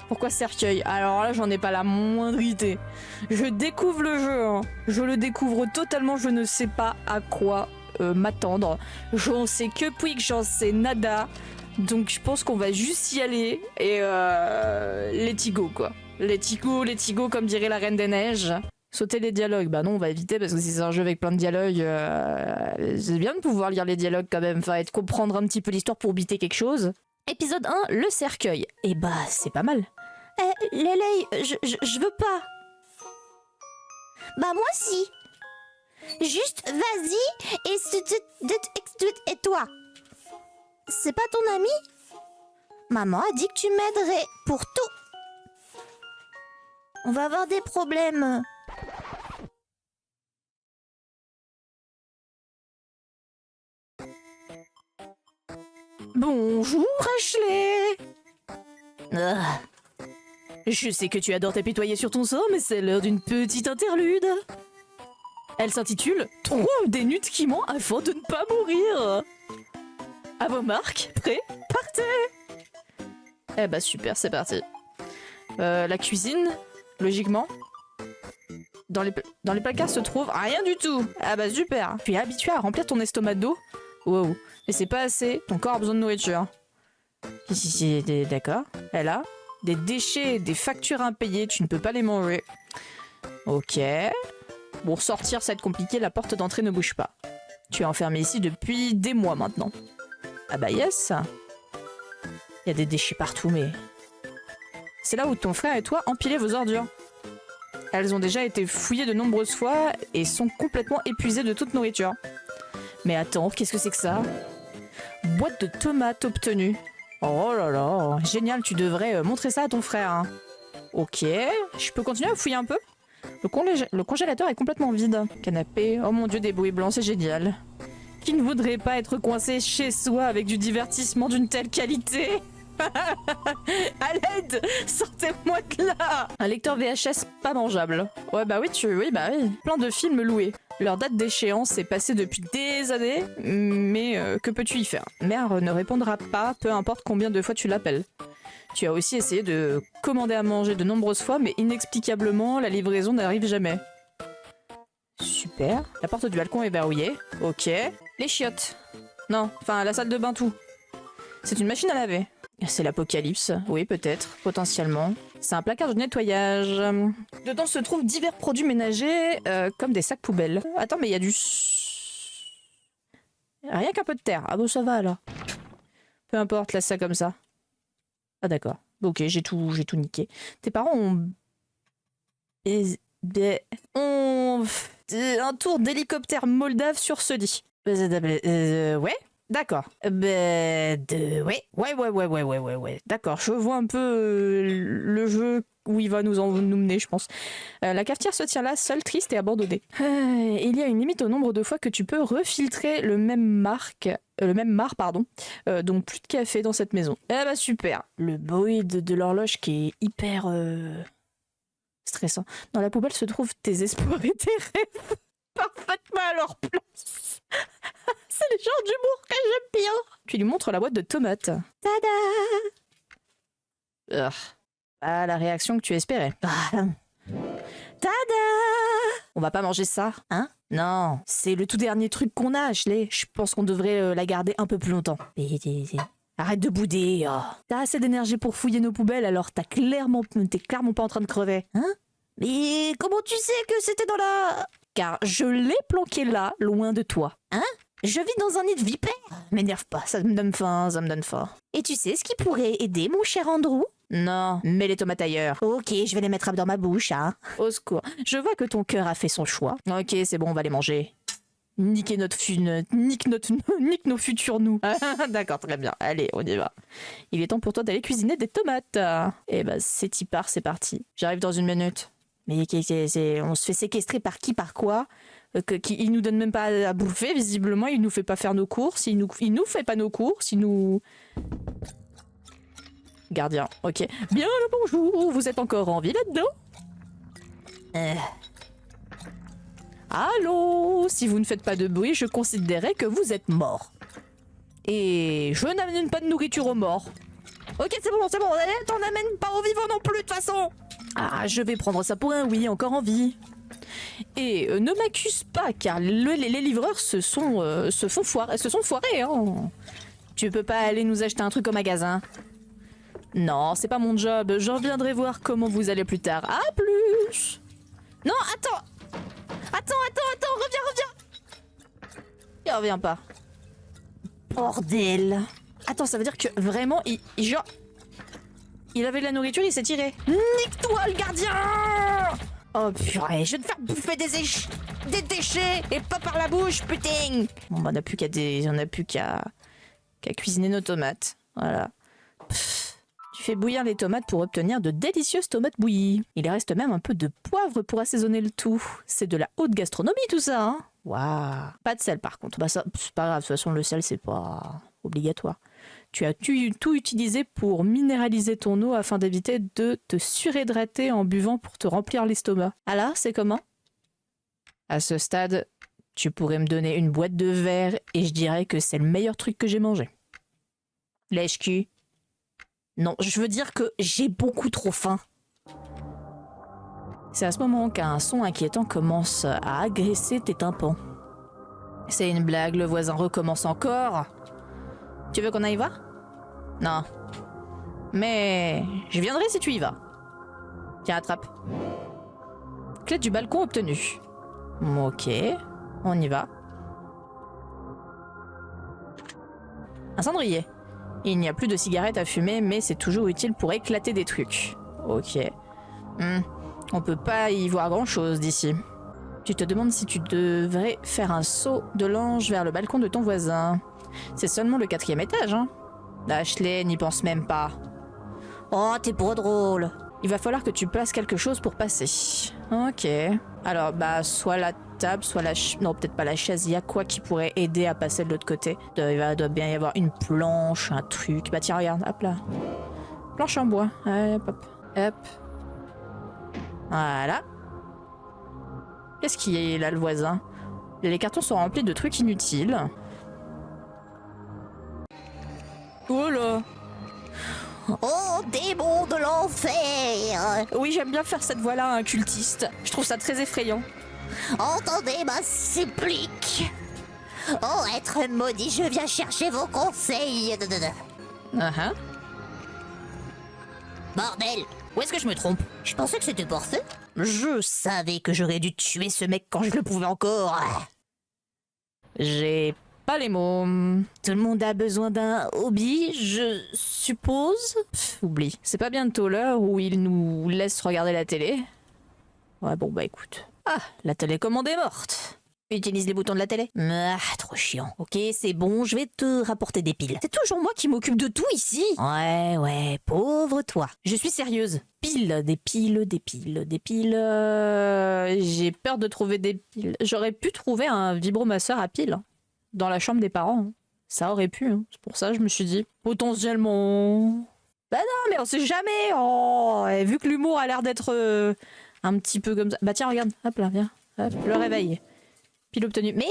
Pourquoi cercueil? Alors là, j'en ai pas la moindre idée. Je découvre le jeu, hein. Je le découvre totalement, je ne sais pas à quoi m'attendre. J'en sais que Pouic, j'en sais nada. Donc je pense qu'on va juste y aller et let's go quoi. Let's go comme dirait la Reine des Neiges. Sauter les dialogues, bah non on va éviter parce que si c'est un jeu avec plein de dialogues, c'est bien de pouvoir lire les dialogues quand même, enfin et de comprendre un petit peu l'histoire pour biter quelque chose. Épisode 1, le cercueil. Et bah c'est pas mal. Lélé, je veux pas. Bah moi si. Juste vas-y et toi. C'est pas ton ami? Maman a dit que tu m'aiderais pour tout. On va avoir des problèmes. Bonjour Ashley. Je sais que tu adores t'apitoyer sur ton sort, mais c'est l'heure d'une petite interlude. Elle s'intitule « Trouve des nutriments afin de ne pas mourir ». À vos marques, prêts, partez. Eh bah super, c'est parti. La cuisine, logiquement. Dans les placards se trouve rien du tout. Ah bah super. Tu es habitué à remplir ton estomac d'eau. Wow. Mais c'est pas assez, ton corps a besoin de nourriture. D'accord. Elle a des déchets, des factures impayées, tu ne peux pas les manger. Ok. Pour sortir, ça va être compliqué, la porte d'entrée ne bouge pas. Tu es enfermé ici depuis des mois maintenant. Ah bah yes. Il y a des déchets partout, mais... C'est là où ton frère et toi empilez vos ordures. Elles ont déjà été fouillées de nombreuses fois et sont complètement épuisées de toute nourriture. Mais attends, qu'est-ce que c'est que ça? Boîte de tomates obtenue. Oh là là, génial, tu devrais montrer ça à ton frère. Hein. Ok, je peux continuer à fouiller un peu? Le congélateur est complètement vide. Canapé, oh mon dieu, des bruits blancs, c'est génial. Qui ne voudrait pas être coincé chez soi avec du divertissement d'une telle qualité? À l'aide, sortez-moi de là. Un lecteur VHS pas mangeable. Ouais bah oui, bah oui. Plein de films loués. Leur date d'échéance est passée depuis des années, mais que peux-tu y faire? Mère ne répondra pas, peu importe combien de fois tu l'appelles. Tu as aussi essayé de commander à manger de nombreuses fois, mais inexplicablement, la livraison n'arrive jamais. Super. La porte du balcon est verrouillée. Ok. Les chiottes. Non, enfin la salle de bain tout. C'est une machine à laver. C'est l'apocalypse, oui peut-être, potentiellement. C'est un placard de nettoyage. Dedans se trouvent divers produits ménagers, comme des sacs poubelles. Attends, mais il y a du... Rien qu'un peu de terre. Ah bon, ça va là. Peu importe, laisse ça comme ça. Ah d'accord. Ok, j'ai tout niqué. Tes parents ont... Un tour d'hélicoptère moldave sur ce lit. Ouais. D'accord. Ouais. D'accord, je vois un peu le jeu où il va nous mener, je pense. La cafetière se tient là, seule, triste et abandonnée. Il y a une limite au nombre de fois que tu peux refiltrer le même marc, donc plus de café dans cette maison. Ah bah super. Le bruit de l'horloge qui est hyper stressant. Dans la poubelle se trouvent tes espoirs et tes rêves parfaitement à leur place. C'est le genre d'humour que j'aime bien. Tu lui montres la boîte de tomates. Tada! Pas la réaction que tu espérais. Tada! On va pas manger ça, hein? Non, c'est le tout dernier truc qu'on a, Ashley. Je pense qu'on devrait la garder un peu plus longtemps. Arrête de bouder. Oh. T'as assez d'énergie pour fouiller nos poubelles, alors t'es clairement pas en train de crever. Hein? Mais comment tu sais que c'était dans la... Car je l'ai planqué là, loin de toi. Hein? Je vis dans un nid de vipères. M'énerve pas, ça me donne faim, Et tu sais ce qui pourrait aider, mon cher Andrew? Non, mets les tomates ailleurs. Ok, je vais les mettre dans ma bouche, hein. Au secours. Je vois que ton cœur a fait son choix. Ok, c'est bon, on va les manger. Nique nos futurs nous. D'accord, très bien. Allez, on y va. Il est temps pour toi d'aller cuisiner des tomates. Eh ben, c'est y part, c'est parti. J'arrive dans 1 minute. Mais on se fait séquestrer par qui, par quoi? Il nous donne même pas à bouffer, visiblement. Il nous fait pas faire nos courses. Il nous fait pas nos courses. Il nous... Gardien, ok. Bien le bonjour, vous êtes encore en vie là-dedans? Allô? Si vous ne faites pas de bruit, je considérerais que vous êtes mort. Et je n'amène pas de nourriture aux morts. Ok, c'est bon, t'en amènes pas au vivant non plus de toute façon. Ah, je vais prendre ça pour un oui, encore en vie. Et ne m'accuse pas, car les livreurs se sont foirés. Hein. Tu peux pas aller nous acheter un truc au magasin? Non, c'est pas mon job. Je reviendrai voir comment vous allez plus tard. À plus. Non, attends, reviens. Il revient pas. Bordel. Attends, ça veut dire que vraiment, il avait de la nourriture, il s'est tiré. Nique-toi, le gardien. Oh purée, je vais te faire bouffer des déchets et pas par la bouche, putain. Bon, bah, on n'a plus qu'à cuisiner nos tomates. Voilà. Pff. Tu fais bouillir les tomates pour obtenir de délicieuses tomates bouillies. Il reste même un peu de poivre pour assaisonner le tout. C'est de la haute gastronomie tout ça, hein. Waouh. Pas de sel par contre. Bah ça, c'est pas grave, de toute façon le sel c'est pas obligatoire. Tu as tout utilisé pour minéraliser ton eau afin d'éviter de te surhydrater en buvant pour te remplir l'estomac. Alors, c'est comment? À ce stade, tu pourrais me donner une boîte de verre et je dirais que c'est le meilleur truc que j'ai mangé. Lèche-cul. Non, je veux dire que j'ai beaucoup trop faim. C'est à ce moment qu'un son inquiétant commence à agresser tes tympans. C'est une blague, le voisin recommence encore. Tu veux qu'on aille voir? Non. Mais je viendrai si tu y vas. Tiens, attrape. Clé du balcon obtenue. Ok, on y va. Un cendrier. Il n'y a plus de cigarettes à fumer, mais c'est toujours utile pour éclater des trucs. Ok. On peut pas y voir grand chose d'ici. Tu te demandes si tu devrais faire un saut de l'ange vers le balcon de ton voisin. C'est seulement le 4e étage, hein. Ashley n'y pense même pas. Oh, t'es pas drôle. Il va falloir que tu places quelque chose pour passer. Ok. Alors, bah, soit la table, soit la... Non, peut-être pas la chaise. Il y a quoi qui pourrait aider à passer de l'autre côté? Il doit bien y avoir une planche, un truc. Bah tiens, regarde, hop là. Planche en bois. Allez, hop, hop. Hop. Voilà. Qu'est-ce qu'il y a là, le voisin? Les cartons sont remplis de trucs inutiles. Oh là! Oh, démon de l'enfer! Oui, j'aime bien faire cette voix-là à un cultiste. Je trouve ça très effrayant. Entendez ma supplique! Oh, être maudit, je viens chercher vos conseils! Uh-huh. Bordel! Où est-ce que je me trompe? Je pensais que c'était parfait. Je savais que j'aurais dû tuer ce mec quand je le pouvais encore. J'ai pas les mots. Tout le monde a besoin d'un hobby, je suppose. Pff, oublie. C'est pas bientôt l'heure où il nous laisse regarder la télé? Ouais, bon, bah écoute. Ah, la télécommande est morte. Utilise les boutons de la télé. Ah, trop chiant. Ok, c'est bon, je vais te rapporter des piles. C'est toujours moi qui m'occupe de tout ici. Ouais, pauvre toi. Je suis sérieuse. Piles, des piles. J'ai peur de trouver des piles. J'aurais pu trouver un vibromasseur à piles dans la chambre des parents. Ça aurait pu. C'est pour ça que je me suis dit, potentiellement... Bah non, mais on sait jamais. Oh, et vu que l'humour a l'air d'être un petit peu comme ça. Bah tiens, regarde. Hop là, viens. Hop, le réveil. Pile obtenue. Mais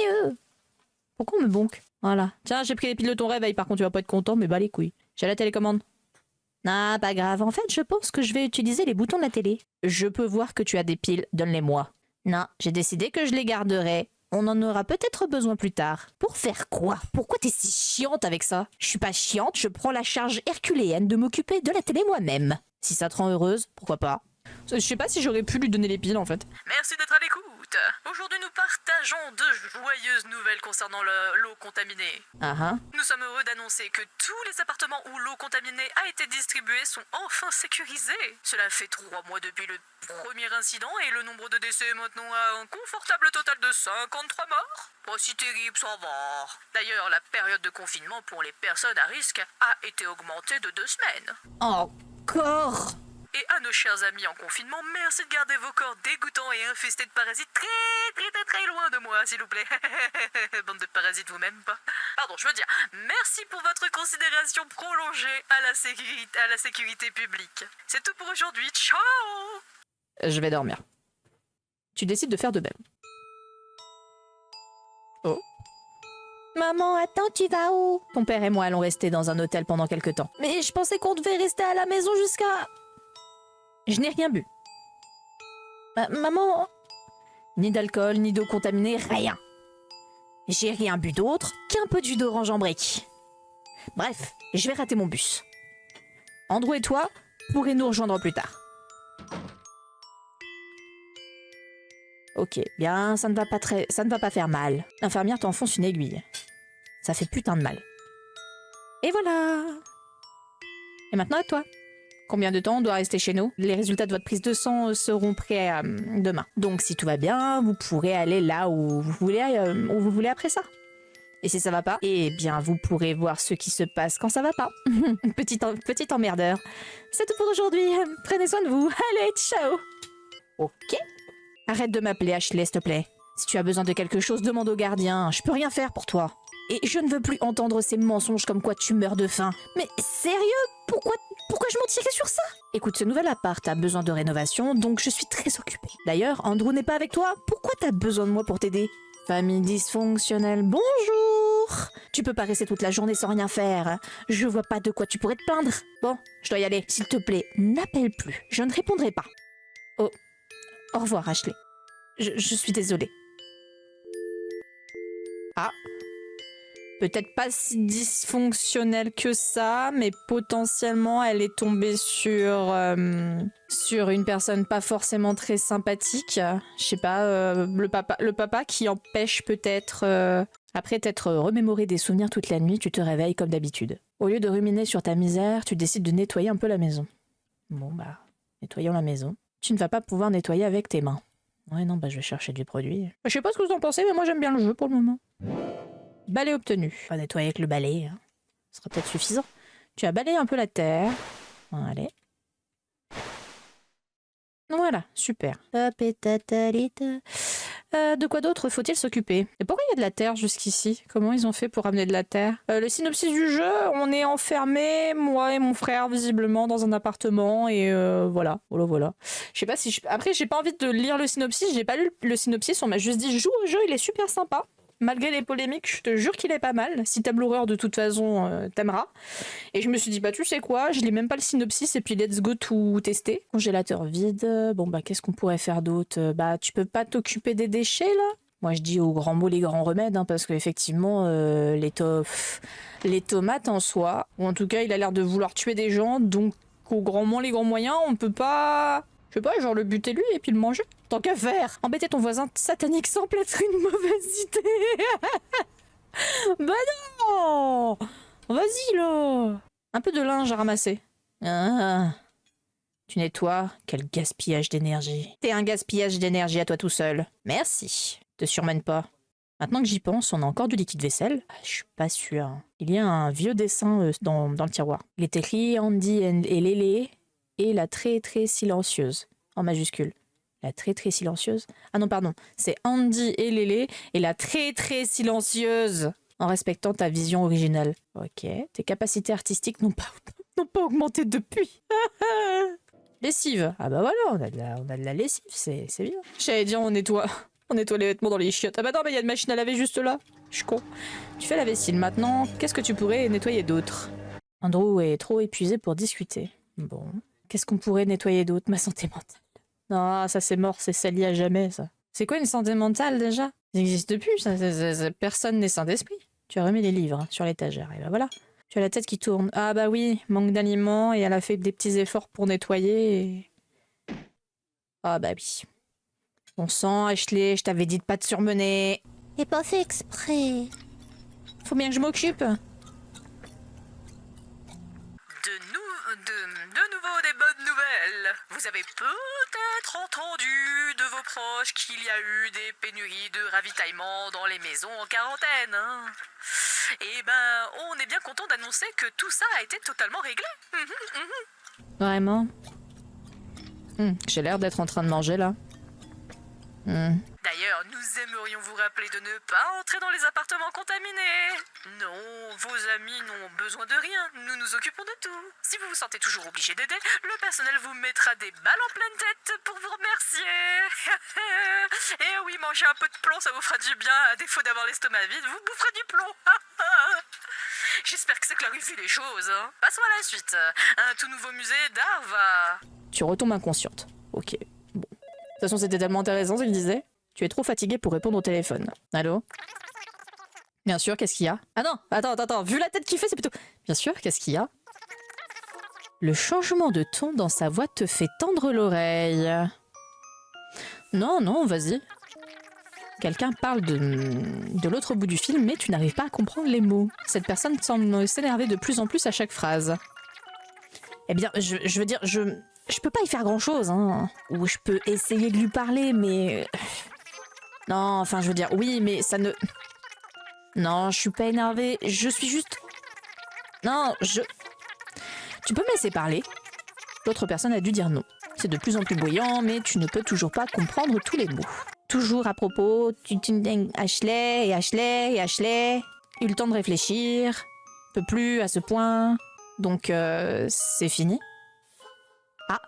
pourquoi on me bonque? Voilà. Tiens, j'ai pris les piles de ton réveil. Par contre, tu vas pas être content, mais bah les couilles. J'ai la télécommande. Ah, pas grave. En fait, je pense que je vais utiliser les boutons de la télé. Je peux voir que tu as des piles. Donne-les-moi. Non, j'ai décidé que je les garderai. On en aura peut-être besoin plus tard. Pour faire quoi? Pourquoi t'es si chiante avec ça? Je suis pas chiante, je prends la charge herculéenne de m'occuper de la télé moi-même. Si ça te rend heureuse, pourquoi pas? Je sais pas si j'aurais pu lui donner les piles en fait. Merci d'être à l'écoute. Aujourd'hui, nous partageons de joyeuses nouvelles concernant l'eau contaminée. Nous sommes heureux d'annoncer que tous les appartements où l'eau contaminée a été distribuée sont enfin sécurisés. Cela fait 3 mois depuis le premier incident et le nombre de décès est maintenant à un confortable total de 53 morts. Pas si terrible, ça va. D'ailleurs, la période de confinement pour les personnes à risque a été augmentée de 2 semaines. Encore? Et à nos chers amis en confinement, merci de garder vos corps dégoûtants et infestés de parasites très loin de moi, s'il vous plaît. Bande de parasites vous-même, pas. Pardon, je veux dire, merci pour votre considération prolongée à la sécurité publique. C'est tout pour aujourd'hui, ciao! Je vais dormir. Tu décides de faire de même. Oh. Maman, attends, tu vas où? Ton père et moi allons rester dans un hôtel pendant quelque temps. Mais je pensais qu'on devait rester à la maison jusqu'à... Je n'ai rien bu. Maman... Ni d'alcool, ni d'eau contaminée, rien. J'ai rien bu d'autre qu'un peu de jus d'orange en brique. Bref, je vais rater mon bus. Andrew et toi pourrez nous rejoindre plus tard. Ok, bien, ça ne va pas faire mal. L'infirmière t'enfonce une aiguille. Ça fait putain de mal. Et voilà. Et maintenant à toi. Combien de temps on doit rester chez nous? Les résultats de votre prise de sang seront prêts demain. Donc si tout va bien, vous pourrez aller là où vous voulez après ça. Et si ça va pas, eh bien vous pourrez voir ce qui se passe quand ça va pas. Petit emmerdeur. C'est tout pour aujourd'hui. Prenez soin de vous. Allez, ciao. Ok. Arrête de m'appeler Ashley, s'il te plaît. Si tu as besoin de quelque chose, demande au gardien. Je peux rien faire pour toi. Et je ne veux plus entendre ces mensonges comme quoi tu meurs de faim. Mais sérieux? Pourquoi je m'en tirais sur ça? Écoute, ce nouvel appart a besoin de rénovation, donc je suis très occupée. D'ailleurs, Andrew n'est pas avec toi. Pourquoi t'as besoin de moi pour t'aider? Famille dysfonctionnelle, bonjour! Tu peux pas rester toute la journée sans rien faire. Je vois pas de quoi tu pourrais te plaindre. Bon, je dois y aller. S'il te plaît, n'appelle plus. Je ne répondrai pas. Oh, au revoir, Ashley. Je suis désolée. Ah. Peut-être pas si dysfonctionnelle que ça, mais potentiellement elle est tombée sur une personne pas forcément très sympathique. Je sais pas, le papa qui empêche peut-être... Après t'être remémoré des souvenirs toute la nuit, tu te réveilles comme d'habitude. Au lieu de ruminer sur ta misère, tu décides de nettoyer un peu la maison. Bon bah, nettoyons la maison. Tu ne vas pas pouvoir nettoyer avec tes mains. Ouais non, bah je vais chercher du produit. Je sais pas ce que vous en pensez, mais moi j'aime bien le jeu pour le moment. Balai obtenu. On va nettoyer avec le balai. Hein. Ce sera peut-être suffisant. Tu as balayé un peu la terre. Allez. Voilà, super. De quoi d'autre faut-il s'occuper? Et pourquoi il y a de la terre jusqu'ici? Comment ils ont fait pour amener de la terre? Le synopsis du jeu, on est enfermés, moi et mon frère, visiblement, dans un appartement, et voilà. Je sais pas si... Après, j'ai pas envie de lire le synopsis, j'ai pas lu le synopsis, on m'a juste dit « Joue au jeu, il est super sympa ». Malgré les polémiques, je te jure qu'il est pas mal. Si t'aimes l'horreur, de toute façon, t'aimeras. Et je me suis dit, bah tu sais quoi, je lis même pas le synopsis et puis let's go tout tester. Congélateur vide. Bon bah qu'est-ce qu'on pourrait faire d'autre? Bah tu peux pas t'occuper des déchets là? Moi je dis aux grands mots les grands remèdes, hein, parce qu'effectivement, les tomates en soi, ou en tout cas il a l'air de vouloir tuer des gens, donc aux grands mots les grands moyens, on peut pas... Je sais pas, genre le buter lui et puis le manger. Tant qu'à faire. Embêter ton voisin satanique semble être une mauvaise idée. Bah non. Vas-y là. Un peu de linge à ramasser. Ah. Tu nettoies? Quel gaspillage d'énergie. T'es un gaspillage d'énergie à toi tout seul. Merci. Te surmène pas. Maintenant que j'y pense, on a encore du liquide vaisselle? Je suis pas sûre. Il y a un vieux dessin dans le tiroir. Il est écrit Andy et Lélé et la très très silencieuse. En majuscule. La très très silencieuse. Ah non, pardon. C'est Andy et Lélé et la très très silencieuse. En respectant ta vision originale. Ok. Tes capacités artistiques n'ont pas augmenté depuis. Lessive. Ah bah voilà, on a de la lessive, c'est bien. J'allais dire on nettoie les vêtements dans les chiottes. Ah bah non, mais il y a une machine à laver juste là. Je suis con. Tu fais la vaisselle maintenant. Qu'est-ce que tu pourrais nettoyer d'autre? Andrew est trop épuisé pour discuter. Bon. Qu'est-ce qu'on pourrait nettoyer d'autre? Ma santé mentale. Non, ça c'est mort, c'est sali à jamais, ça. C'est quoi une santé mentale, déjà? Ça n'existe plus, ça. Personne n'est sain d'esprit. Tu as remis les livres sur l'étagère, et ben voilà. Tu as la tête qui tourne. Ah bah oui, manque d'aliments, et elle a fait des petits efforts pour nettoyer, et... Ah bah oui. Bon sang, Ashley, je t'avais dit de pas te surmener. J'ai pas fait exprès. Faut bien que je m'occupe. De nouveau des bonnes nouvelles. Vous avez peut-être entendu de vos proches qu'il y a eu des pénuries de ravitaillement dans les maisons en quarantaine, hein? Et ben, on est bien content d'annoncer que tout ça a été totalement réglé. Vraiment? J'ai l'air d'être en train de manger, là. D'ailleurs, nous aimerions vous rappeler de ne pas entrer dans les appartements contaminés. Non, vos amis n'ont besoin de rien. Nous nous occupons de tout. Si vous vous sentez toujours obligé d'aider, le personnel vous mettra des balles en pleine tête pour vous remercier. Et oui, manger un peu de plomb, ça vous fera du bien. À défaut d'avoir l'estomac vide, vous boufferez du plomb. J'espère que ça clarifie les choses. Passons à la suite. Un tout nouveau musée d'art va... Tu retombes inconsciente. Ok. Bon. De toute façon, c'était tellement intéressant ce qu'il disait. Tu es trop fatigué pour répondre au téléphone. Allô? Bien sûr, qu'est-ce qu'il y a? Ah non, attends. Vu la tête qu'il fait, c'est plutôt... Bien sûr, qu'est-ce qu'il y a? Le changement de ton dans sa voix te fait tendre l'oreille. Non, vas-y. Quelqu'un parle de l'autre bout du film, mais tu n'arrives pas à comprendre les mots. Cette personne semble s'énerver de plus en plus à chaque phrase. Eh bien, je veux dire, je peux pas y faire grand-chose, hein. Ou je peux essayer de lui parler, mais... Non, enfin, je veux dire, oui, mais ça ne... Non, je suis pas énervée, je suis juste... Non, Tu peux me laisser parler? L'autre personne a dû dire non. C'est de plus en plus bruyant, mais tu ne peux toujours pas comprendre tous les mots. Toujours à propos, Ashley. Eu le temps de réfléchir. Peut plus à ce point. Donc, c'est fini. Ah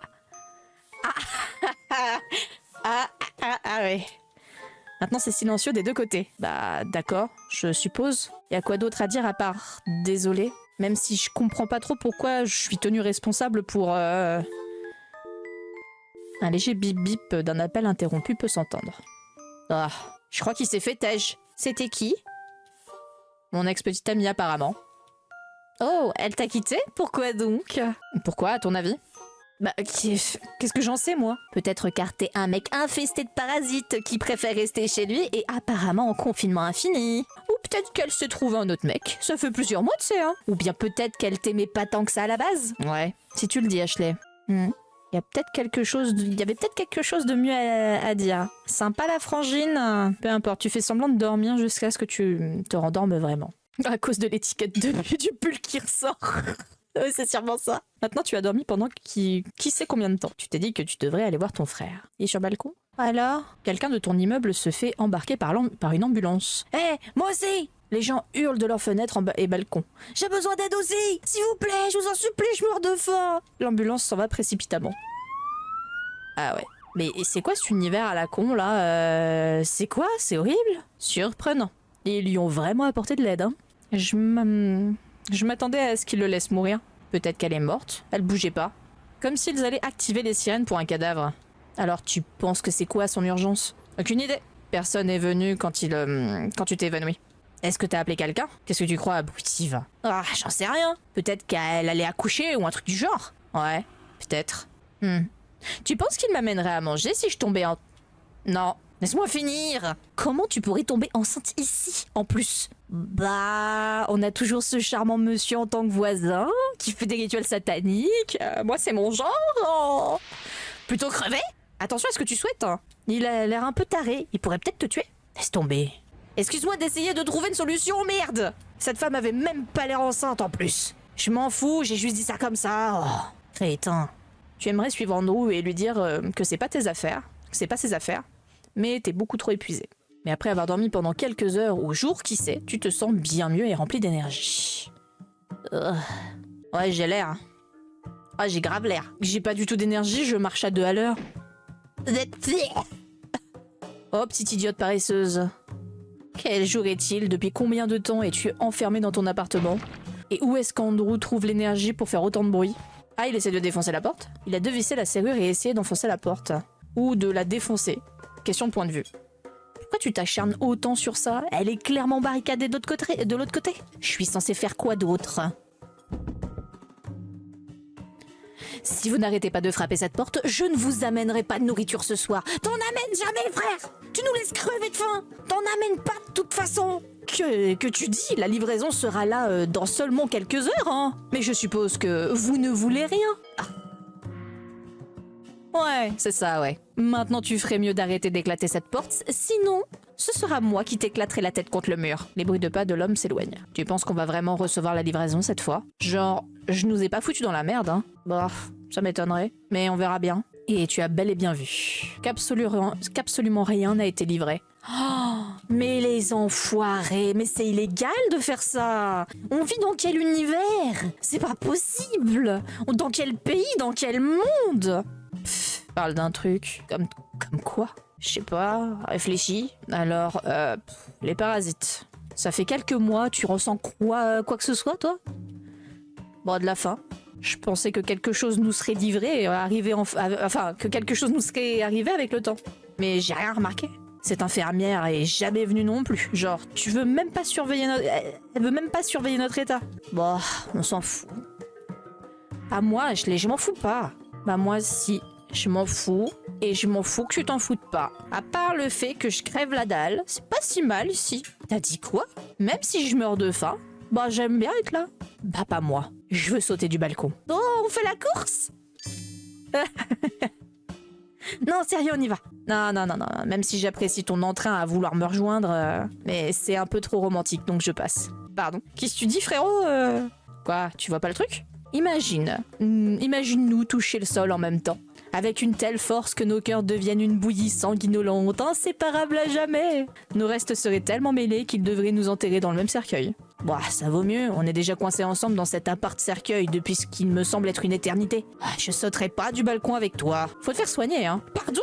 ouais. Maintenant, c'est silencieux des deux côtés. Bah, d'accord, je suppose. Y a quoi d'autre à dire à part désolé? Même si je comprends pas trop pourquoi je suis tenue responsable pour... Un léger bip-bip d'un appel interrompu peut s'entendre. Ah, je crois qu'il s'est fait têche. C'était qui? Mon ex-petite amie apparemment. Oh, elle t'a quitté? Pourquoi donc? Pourquoi, à ton avis? Bah, qu'est-ce que j'en sais, moi? Peut-être car t'es un mec infesté de parasites qui préfère rester chez lui et apparemment en confinement infini. Ou peut-être qu'elle s'est trouvée un autre mec. Ça fait plusieurs mois, tu sais, hein. Ou bien peut-être qu'elle t'aimait pas tant que ça à la base. Ouais, si tu le dis, Ashley. Il y avait peut-être quelque chose de mieux à dire. Sympa la frangine. Peu importe, tu fais semblant de dormir jusqu'à ce que tu te rendormes vraiment. À cause de l'étiquette du pull qui ressort. Oui, c'est sûrement ça. Maintenant, tu as dormi pendant qui sait combien de temps. Tu t'es dit que tu devrais aller voir ton frère. Il est sur le balcon? Alors? Quelqu'un de ton immeuble se fait embarquer par une ambulance. Hé, moi aussi! Les gens hurlent de leurs fenêtres et balcons. J'ai besoin d'aide aussi! S'il vous plaît, je vous en supplie, je meurs de faim! L'ambulance s'en va précipitamment. Ah ouais. Mais c'est quoi cet univers à la con, là? C'est quoi? C'est horrible? Surprenant. Et ils lui ont vraiment apporté de l'aide, hein. Je m'attendais à ce qu'ils le laissent mourir. Peut-être qu'elle est morte. Elle bougeait pas. Comme s'ils allaient activer les sirènes pour un cadavre. Alors tu penses que c'est quoi son urgence? Aucune idée. Personne n'est venu quand tu t'es évanoui. Est-ce que t'as appelé quelqu'un? Qu'est-ce que tu crois, abrutive? Ah, j'en sais rien. Peut-être qu'elle allait accoucher ou un truc du genre. Ouais, peut-être. Tu penses qu'il m'amènerait à manger si je tombais en... Non, laisse-moi finir. Comment tu pourrais tomber enceinte ici, en plus? Bah, on a toujours ce charmant monsieur en tant que voisin, qui fait des rituels sataniques. Moi, c'est mon genre. Oh. Plutôt crever? Attention à ce que tu souhaites, hein. Il a l'air un peu taré. Il pourrait peut-être te tuer. Laisse tomber. Excuse-moi d'essayer de trouver une solution, merde! Cette femme avait même pas l'air enceinte en plus. Je m'en fous, j'ai juste dit ça comme ça. Oh, crétin. Tu aimerais suivre Andrew et lui dire que c'est pas tes affaires, que c'est pas ses affaires, mais t'es beaucoup trop épuisé. Mais après avoir dormi pendant quelques heures ou jours, qui sait, tu te sens bien mieux et rempli d'énergie. Ouais, j'ai l'air. Ouais, j'ai grave l'air. J'ai pas du tout d'énergie, je marche à 2 à l'heure. Oh, petite idiote paresseuse. Quel jour est-il? Depuis combien de temps es-tu enfermé dans ton appartement? Et où est-ce qu'Andrew trouve l'énergie pour faire autant de bruit? Ah, il essaie de défoncer la porte? Il a dévissé la serrure et essayé d'enfoncer la porte. Ou de la défoncer. Question de point de vue. Pourquoi tu t'acharnes autant sur ça? Elle est clairement barricadée de l'autre côté. Je suis censée faire quoi d'autre? Si vous n'arrêtez pas de frapper cette porte, je ne vous amènerai pas de nourriture ce soir. T'en amènes jamais, frère! Tu nous laisses crever de faim! T'en amènes pas de toute façon! Que tu dis, la livraison sera là dans seulement quelques heures, hein? Mais je suppose que vous ne voulez rien. Ah. Ouais, c'est ça, ouais. Maintenant, tu ferais mieux d'arrêter d'éclater cette porte, sinon, ce sera moi qui t'éclaterai la tête contre le mur. Les bruits de pas de l'homme s'éloignent. Tu penses qu'on va vraiment recevoir la livraison cette fois? Genre, je nous ai pas foutu dans la merde, hein? Bah, ça m'étonnerait, mais on verra bien. Et tu as bel et bien vu qu'absolument rien n'a été livré. Oh, mais les enfoirés, mais c'est illégal de faire ça. On vit dans quel univers? C'est pas possible. Dans quel pays? Dans quel monde? Parle d'un truc comme quoi? Je sais pas, réfléchis. Alors, les parasites. Ça fait quelques mois, tu ressens quoi que ce soit, toi? Bon, de la faim. Je pensais que quelque chose nous serait livré, que quelque chose nous serait arrivé avec le temps. Mais j'ai rien remarqué. Cette infirmière est jamais venue non plus. Genre, tu veux même pas surveiller elle veut même pas surveiller notre état. Bon, on s'en fout. Ah moi, je m'en fous pas. Bah moi si, je m'en fous. Et je m'en fous que tu t'en foutes pas. À part le fait que je crève la dalle, c'est pas si mal ici. T'as dit quoi? Même si je meurs de faim, bah j'aime bien être là. Bah pas moi. Je veux sauter du balcon. Bon, on fait la course? Non, sérieux, on y va. Non. Même si j'apprécie ton entrain à vouloir me rejoindre, mais c'est un peu trop romantique, donc je passe. Pardon. Qu'est-ce que tu dis, frérot? Quoi, tu vois pas le truc? Imagine-nous toucher le sol en même temps. Avec une telle force que nos cœurs deviennent une bouillie sanguinolente, inséparable à jamais. Nos restes seraient tellement mêlés qu'ils devraient nous enterrer dans le même cercueil. Bah, ça vaut mieux, on est déjà coincés ensemble dans cet appart-cercueil depuis ce qui me semble être une éternité. Je sauterai pas du balcon avec toi. Faut te faire soigner, hein. Pardon?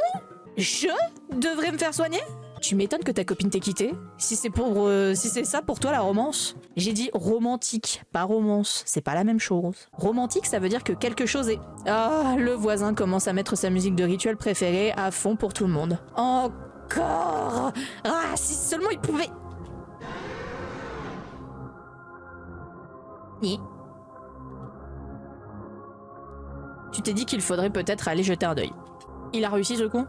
Je devrais me faire soigner? Tu m'étonnes que ta copine t'ait quitté. Si c'est ça pour toi la romance. J'ai dit romantique, pas romance. C'est pas la même chose. Romantique, ça veut dire que quelque chose est... Ah, le voisin commence à mettre sa musique de rituel préférée à fond pour tout le monde. Encore! Ah, si seulement il pouvait... Tu t'es dit qu'il faudrait peut-être aller jeter un œil. Il a réussi ce con?